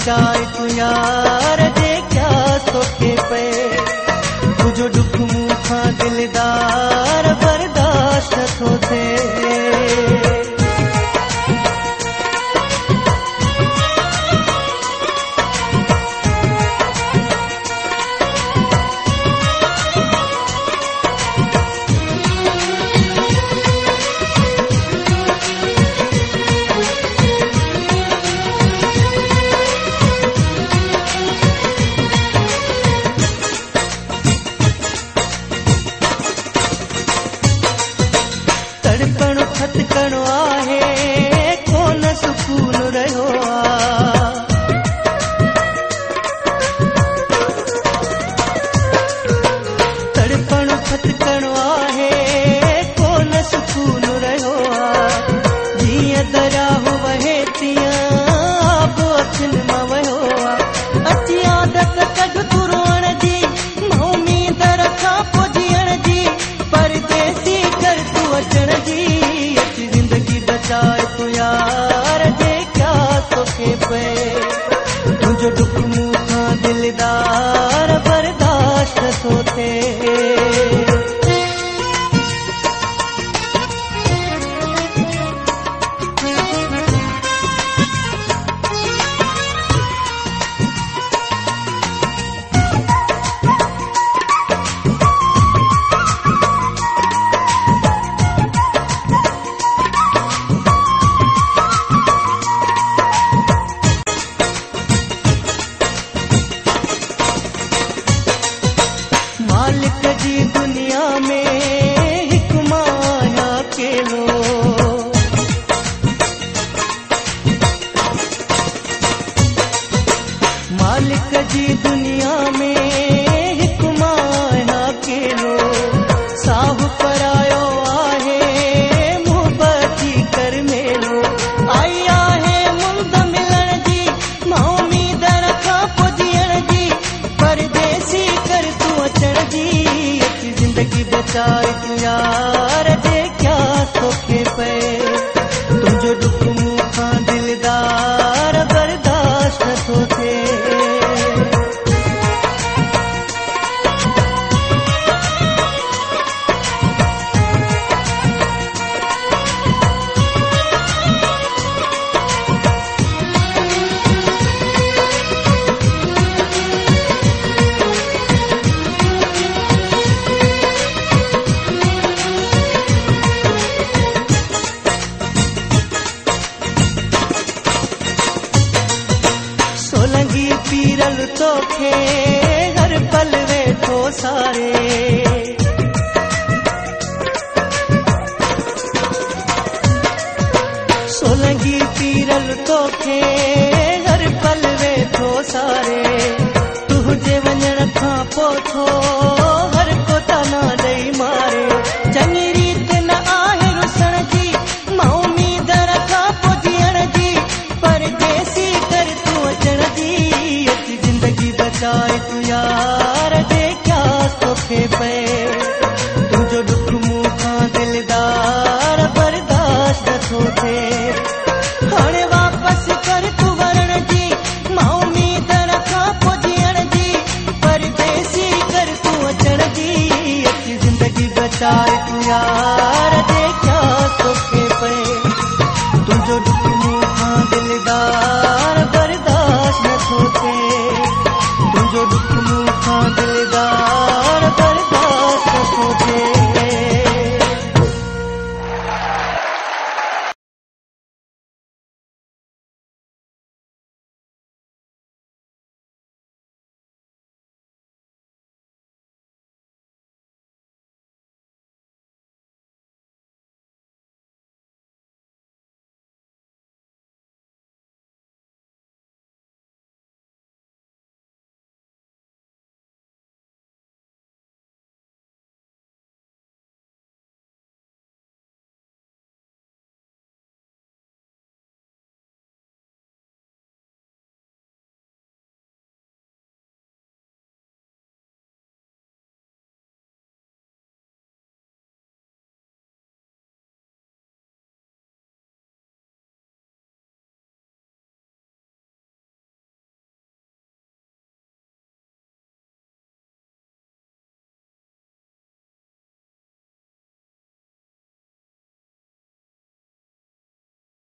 बचाए तू यार जे क्या तोखे पे तुझो दुख मूंखां दिलदार बर्दाश्त थो थिए। तड़पणो खतकणो आहे कोन सुकून रहियो आहे। तड़पणो खतकणो आहे कोन सुकून रहियो आहे। जीअं दरियाह वहे तीअं आब अखियुनि मां वहियो आहे। अची आदत कढ तूं रोअण जी उमीद रखां पोइ जीअण जी परदेसी कर तूं अचण जी। अची जिंदगी बचाए तू यार जे क्या तोखे पे तुझो दुख मूंखां दिलदार बर्दाश्त थो थिए। मालिक जी दुनिया में हिक माया अकेलो। मालिक जी दुनिया में हिक माया अकेलो। साहु परायो आहे मुहबती कर मेलो। आई आहे मुंद मिलण जी मां उमीद रखां पोइ जीअण जी परदेसी कर तूं अचण जी। अची जिंदगी बचाए तू यार जे क्या तोखे पे तुझो दुख मूंखां दिलदार बर्दाश्त थो थिए। सोलंगी पीरल तोखे हर पल वेठो सारे। सोलंगी पीरल तोखे हर पल वेठो सारे। तुझे वञण खां पोइ थो हर को ताना ॾेई मारे। चङी रीत न आहे रुसण जी मां उमीद रखां पोइ जीअण जी परदेसी कर तूं अचण जी। अची जिंदगी बचाए तू यार जे क्या तोखे पे तुझो दुख मूंखां दिलदार बर्दाश्त थो थिए। हाणे वापसि कर तूं वरण जी मां उमीद रखां पोइ जीअण जी परदेसी कर तूं अचण जी। अची जिंदगी बचाए तू यार जे क्या तोखे पे तुझो दुख मूंखां दिलदार बर्दाश्त थो थिए। तुझो दुख मूंखां